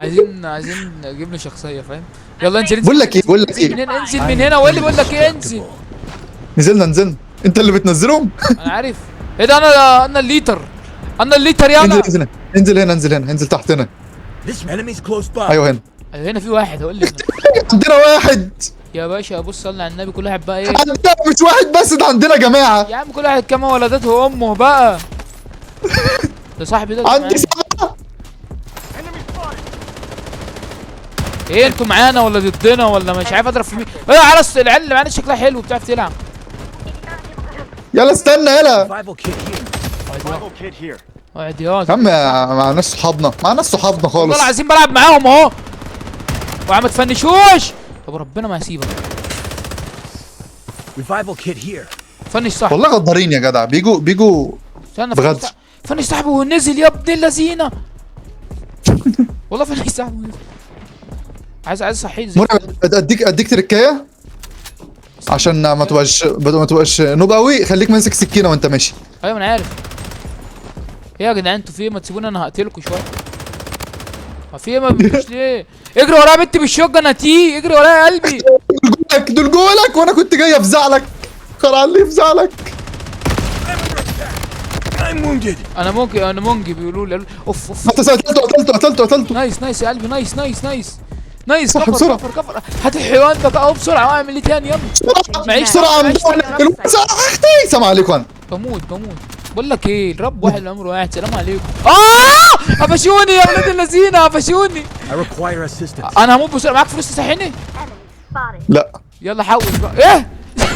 عايزين نجيب له شخصيه، فاهم؟ يلا انزل انزل بقول لك ايه من هنا، انزل من هنا، وقال لي بقول لك ايه انزل. نزلنا انت اللي بتنزلهم. انا عارف. ايه ده؟ انا الليتر، انا الليتر يلا. انزل تحت هنا. This enemy's close by. ايوه هنا. ايوه هنا في واحد، هقول لي هنا. عندنا واحد يا باشا بص صلي على النبي، كل واحد بقى ايه. عندنا مش واحد بس، ده عندنا جماعه. يا عم كل واحد كما ولدته امه بقى. ده صاحبي ده عندي معايا. 7. ايه انتوا معانا ولا ضدنا ولا مش عارف اضرب في مين؟ ايه على العيال اللي معانا شكلها حلو بتعرف تلعب. يلا استنى يلا. Survival kit here. اقعد يا يا عم معناش صحابنا والله خالص. العظيم بلعب معاهم اهو. وعم تفنشوش. طب ربنا ما هسيبك. Revival kit here. فنش صاحبي. والله غدارين يا جدع، بيجوا استنى بغدر. فنش صاحبي ونزل يا ابن اللذينه. والله فنش صاحبي ونزل. عايز صحيح زي مرعب. اديك تركايه عشان ما تبقاش نوب قوي. خليك ماسك سكينه وانت ماشي. ايوه انا عارف. ايه يا جدعان انتوا في ايه؟ ما تسيبوني انا هقتلكوا شويه. ما في ايه؟ ما بتجوش ليه؟ اجري ورايا بنت بالشوجن هتيه، اجري ورايا يا قلبي. دول جولك وانا كنت جاي افزع لك. خرع اللي يفزع لك. I'm wounded. انا مونجي بيقولوا لي. اوف انت قتلته. نايس يا قلبي، نايس. صح بسرعة. كفر هات الحيوان بقى اهو بسرعه واعمل لي تاني يلا. معيش بسرعه اختي. سلام عليكم. بموت. بقول لك ايه، الرب واحد العمر واحد. سلام عليكم. قفشوني يا ولاد الذين، قفشوني. I require assistance. انا هموت بسرعه. معاك فلوس تصحيني؟ لا. يلا حول بقى. ايه؟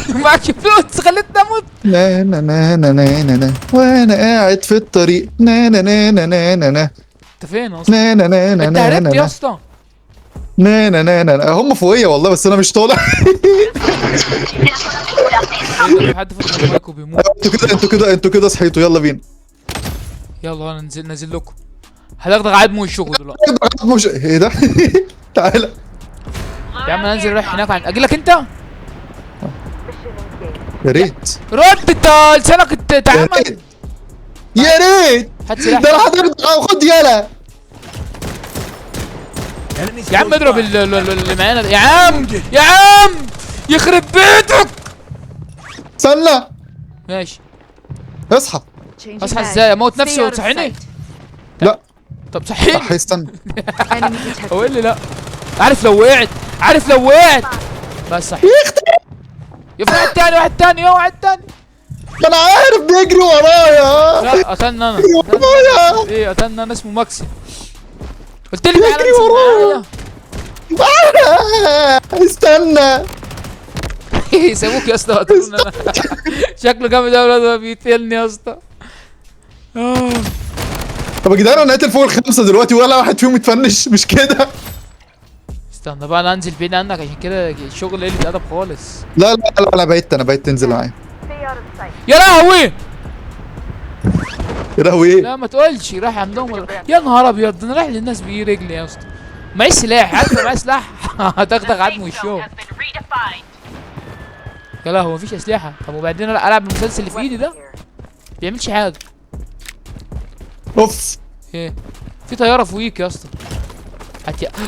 معاك فلوس خليتني اموت. نا وانا قاعد في الطريق. نا انت فين اصلا؟ انت هربت يا اسطى. هم فوقيا والله، بس انا مش طالع. في حد فاتح المايك وبيموت. انتوا كده صحيتوا. يلا بينا. يلا انا نازل لكم. هدغدغ عدمه الشغل دلوقتي. مش ايه ده؟ تعالى يا عم انزل رايح هناك اجي لك انت. يا ريت. رد انت لسانك اتعمل. يا ريت. هات سلاح. ده انا هتاخد خد يلا. Enemies يا عم close اضرب by. اللي معانا ده. يا عم يخرب بيتك. استنى. ماشي. اصحى. اصحى ازاي؟ اموت نفسي وتصحيني؟ لا. طب صحيني. صح استنى. هو إيه اللي لا؟ عارف لو وقعت بس صحيح. يا واحد تاني انا عارف بيجري ورايا. لا قتلنا انا. ورايا. ايه قتلنا انا؟ اسمه ماكسي. قلت لي تعالى بيجري انزل معايا. استنى. سابوك يا اسطى قتلونا انا. شكله جامد قوي الواد بيقتلني يا اسطى. طب يا جدعان انا قاتل فوق ال5 دلوقتي ولا واحد فيهم اتفنش، مش كده؟ استنى بقى انا انزل بعيد عنك عشان كده الشغل قلة ادب خالص. لا انا بقيت تنزل معايا. يا لهوي. يا لهوي ايه؟ لا ما تقولش رايح عندهم. يا نهار ابيض، انا رايح للناس بايه رجلي يا اسطى. معيش سلاح، عارف لو معايا سلاح هتغدغ عدمه الشغل. يا لهوي مفيش اسلحه. طب وبعدين العب المسلسل اللي في ايدي ده بيعملش حاجه. اوف. ايه؟ في طياره فوقيك يا اسطى.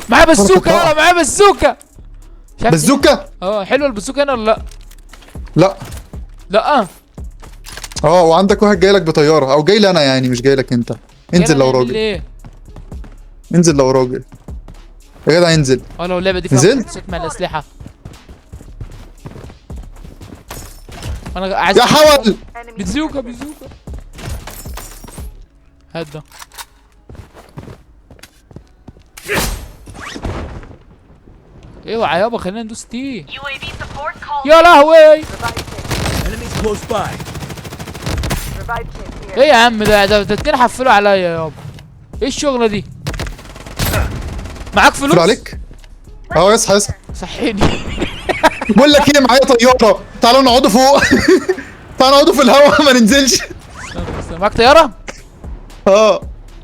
معايا بزوكه. يلا معايا بزوكه. بزوكه؟ حلوه البزوكه هنا ولا لا؟ لا. وعندك واحد جاي لك بطياره، او جاي لي انا يعني، مش جاي لك انت. انزل لو راجل. ايه؟ انزل لو راجل يا جدع انزل. لو اللعبه دي فيها نزلت؟ مع الاسلحه. انا عايز يا حول. بزوكه. هات ده. اوعى يابا خلينا ندوس تي. يا لهوي. Enemies close by. ايه يا عم ده اتنين حفلوا عليا يابا. ايه الشغله دي؟ معاك فلوس؟ عليك. اصحى. صحيني. بقول لك ايه، معايا طياره. تعالوا نقعدوا فوق. تعالوا نقعدوا في الهواء ما ننزلش. استنى. معاك طياره؟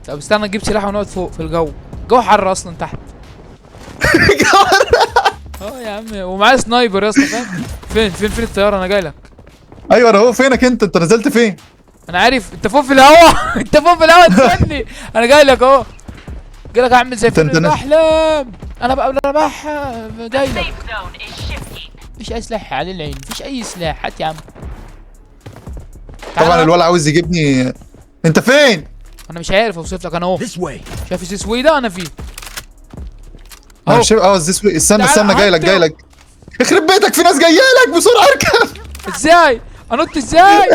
طب استنى نجيب سلاح ونقعد فوق في الجو. الجو حر اصلا تحت. يا عم ومعايا سنايبر يا اسطى فاهم؟ فين الطياره؟ انا جاي لك. ايوه انا اهو. فينك انت نزلت فين؟ انا عارف انت فوق في الهوا. انت فوق في الهوا استني. انا جاي لك اهو. قالك اعمل زي فيلم انت ناس- الاحلام. انا بقى دايلك. Safe zone is shifting. مفيش اي سلاح على العين، مفيش اي سلاح، هات يا عم. طبعا تعال. الولد عاوز يجيبني. انت فين؟ انا مش عارف اوصف لك، انا اهو. This way. شايف السوي ده انا فيه. انا اهو. مش شايف. استنى تعال، استنى، جاي لك هات. جاي لك. يخرب بيتك، في ناس جايه لك بسرعه، اركب. ازاي؟ انط ازاي؟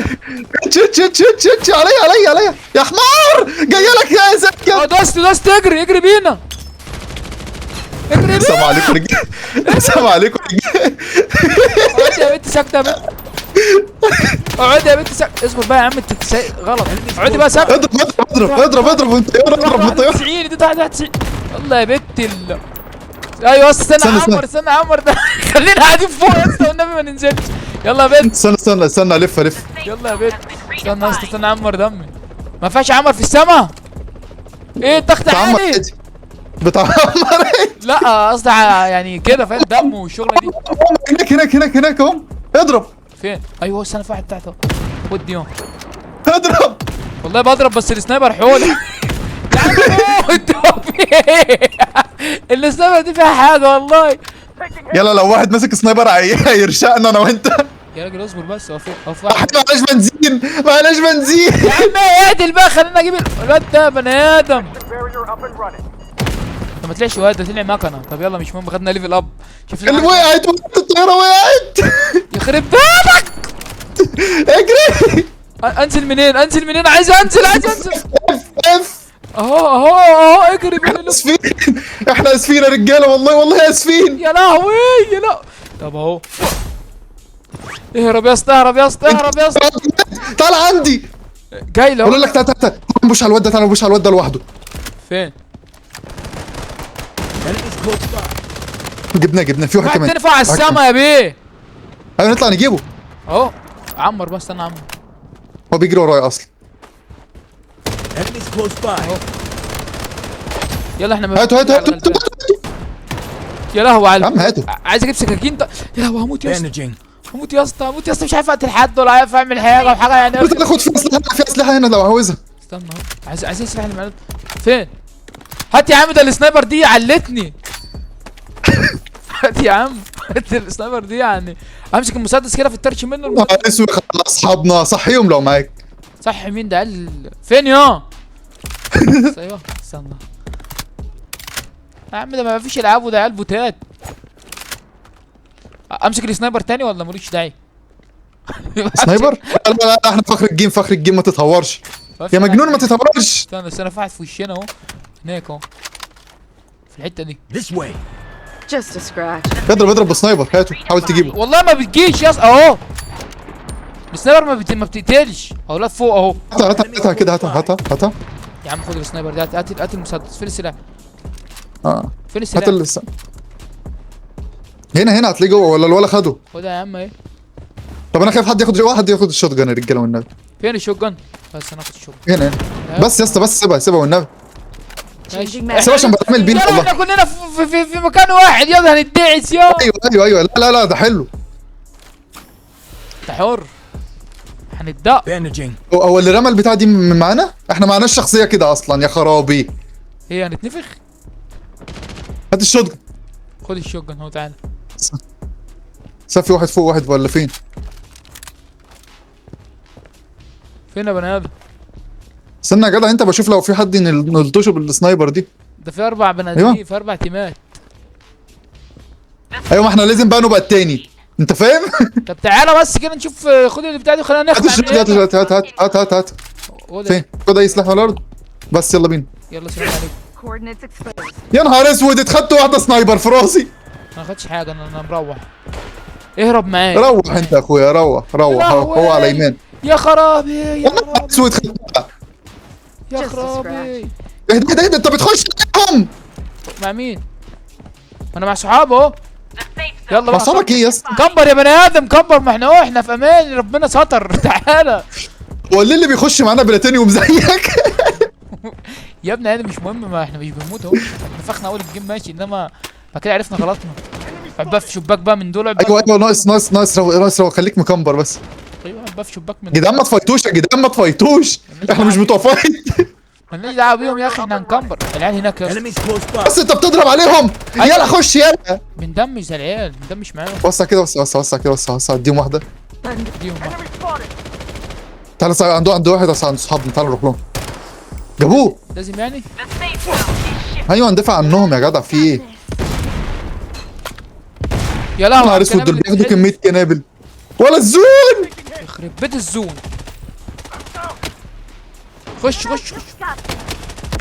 شت شت شت شت شت، عليا يا حمار، جايه لك يا زكي. دوست اجري بينا. اجري السلام بينا. عليكم رجاله. السلام عليكم رجاله. اقعدي يا بنت ساكته يا بنت. اقعدي يا بنت ساكته. اصبر بقى يا عم، انت غلط. اقعدي بقى ساكته. اضرب وانت اضرب وانت 91 دي 91. يلا يا بنت ايوه استنى استنى. عمر ده. خلينا قاعدين فوق يا اسطى والنبي ما ننزلش. يلا يا بنت. استنى الف. يلا يا بنت. استنى يا اسطى، استنى عمر دمي. ما فيهاش عمر في السما. ايه الضغط بتعمر عالي؟ عادي. بتعمر لا قصدي يعني كده فاهم، دم والشغله دي. هناك اهو. اضرب فين؟ ايوه استنى، في واحد تحت اهو. خد دي اهو. اضرب. والله بضرب بس السنايبر حول. يا عم موت. السنايبر دي فيها حاجه والله. يلا لو واحد ماسك سنايبر هيرشقنا انا وانت. يا راجل اصبر بس، هو فين؟ معلش بنزين. يا عم اعدل بقى، خلينا اجيب الواد ده بني ادم. طب ما طلعش واد، ده طلع مكنه. طب يلا مش مهم، خدنا ليفل اب. شوف لنا اللي حاجة. وقعت الطياره وقعت. يخرب بيتك. اجري. انزل منين؟ عايز انزل. اف اهو اجري بينا. اسفين. احنا اسفين يا رجاله، والله اسفين. يا لهوي يا لهوي. طب اهو. اهرب يا اسطى. تعال عندي. جاي له. بقول لك تعال نبوش على الواد ده لوحده. فين؟ Enemies close by. جبناه في واحد واحد كمان. تاني فوق على السما يا بيه. ايوه نطلع نجيبه. اهو. عمر بس، استنى عمر. هو بيجري ورايا اصلا. Enemies close by. يلا احنا هاتوا. يا لهوي على يا عم هاتوا. عايز اجيب سكاكين. يا لهوي هموت يا اسطى. Bandaging. هموت يا اسطى، مش عارف اقتل حد ولا عارف اعمل حاجه وحاجه يعني. قلت ناخد في اسلحه هنا لو عاوزها. استنى اهو. عايز السلاح اللي معانا. فين؟ هات يا عم، ده السنايبر دي علتني. هات يا عم، هات السنايبر دي يعني. امسك المسدس كده في الترش منه اسود، خلص اصحابنا صحيهم لو معاك. صح مين ده؟ قال فين يا؟ ايوه استنى يا عم، ده ما فيش العاب، وده عيال بوتات. امسك السنايبر تاني ولا ملوش داعي؟ سنايبر؟ لا احنا فخر الجيم ما تتهورش. يا مجنون ما تتهورش. استنى في واحد في وشنا اهو. هناك اهو. في الحته دي. This way. Just a scratch. اضرب بسنايبر، هاته حاول تجيبه. والله ما بتجيش يا اسطى اهو. السنايبر ما بتقتلش. اهو لا فوق اهو. هاتها كده، هاتها. يا عم خد السنايبر ده، هات المسدس. فين السلاح؟ اه فين السلاح؟ هات هنا هتلاقيه جوه، ولا الولا خده؟ خدها يا عم اهي. طب انا خايف حد ياخد الشوت جان يا رجاله والنبي. فين الشوت جن؟ بس انا اخد الشوت جن. هنا بس يا اسطى، بس سيبها والنبي. ماشي. سيبها عشان بعمل بينا يلا والله. احنا كلنا في مكان واحد. يلا هندعس يلا. ايوه لا ده حلو. انت حر. هنتدق. Bandaging. هو اللي رمى البتاع دي من معانا؟ احنا معناش شخصيه كده اصلا يا خرابي. هي هنتنفخ. هات الشوت جان. خد الشوت جن اهو، تعالى. في واحد فوق، واحد ولا فين؟ فين يا بني ادم؟ استنى يا جدع، انت بشوف لو في حد نلطشه بالسنايبر دي. ده في 4 بني ادمين، في 4 تيمات. ايوه، ما احنا لازم بقى نبقى التاني، انت فاهم؟ طب تعالى بس كده نشوف. خد اللي بتاع دي وخلينا هات نخلع الشوت، من هنا. هات خد فين؟ خد اي سلاح على الارض. بس يلا بينا. يلا سلام عليكم. Coordinates exposed. يا نهار اسود، اتخدت واحده سنايبر في راسي. انا ما خدتش حاجه، انا مروح. اهرب معايا. روح انت يا اخويا، روح هو على يمين. يا خرابي يا خرابي اسود خدتها. يا خرابي. اهدى انت بتخش معاهم. مع مين؟ انا مع صحابي اهو. يلا بقى. مصابك ايه يا اسطى؟ كبر يا بني ادم، كبر. ما احنا في امان، ربنا ستر. تعالى هو اللي بيخش معانا بلاتينيوم زيك؟ يا ابني هذا مش مهم، ما احنا مش بنموت اهو. نفخنا اول الجيم ماشي، انما بعد كده عرفنا غلطنا. عباه في شباك بقى من دول. ايوه ناقص خليك مكمبر بس. ايوه عباه في شباك من يا جدعان ما تفايتوش، احنا مش بتوع فايت. مالناش دعوه بيهم يا اخي، احنا هنكمبر العيال هناك يا اسطى. Enemies close by. بس انت بتضرب عليهم. يلا خش يلا. بندمج زي العيال، بندمج معاهم. وسع كده، وسع كده، وسع اديهم واحده. اديهم واحد. تعالى عنده واحد اصلا عنده صحابنا، تعالى نروح لهم. جابوه. لازم يعني. The safe zone is shifting. ايوه ندافع عنهم يا جدع، في ايه؟ يا لهوي نهار على اسود، الكلام دول اللي بياخدوا بيتقال. كميه كنابل. ولا الزون. يخرب بيت الزون. خش خش خش.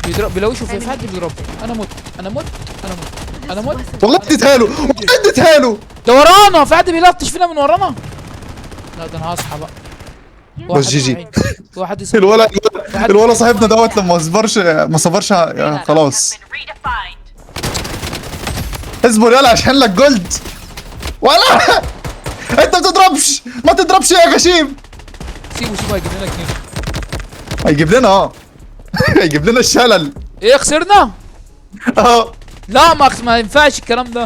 بيضرب بيلوشوا في حد بيضرب. انا مت انا مت انا مت انا مت. والله اديتها له، والله اديتها له. ده ورانا، في حد بيلطش فينا من ورانا. لا ده انا هصحى بقى. بس جي جي. واحد يصحى. الولا صاحبنا دوت لما ما صبرش خلاص. Has been redefined. اصبر يلا عشان لك جولد. ولا انت ما تضربش، ما تضربش يا غشيم. سيبه هيجيب لنا جنيه. هيجيب لنا هيجيب لنا الشلل. ايه خسرنا؟ اه لا ما ينفعش الكلام ده.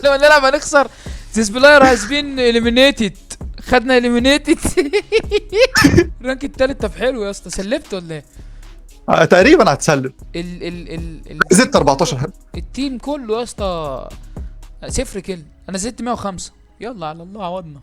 لما نلعب هنخسر. This player has been eliminated. خدنا eliminated. الرانك التالت. طب حلو يا اسطى، سلبت ولا ايه؟ تقريبا هتسلم. زدت 14 حلو. التيم كله يا اسطى 0 كيل. انا زدت 105. يلا على الله عوضنا.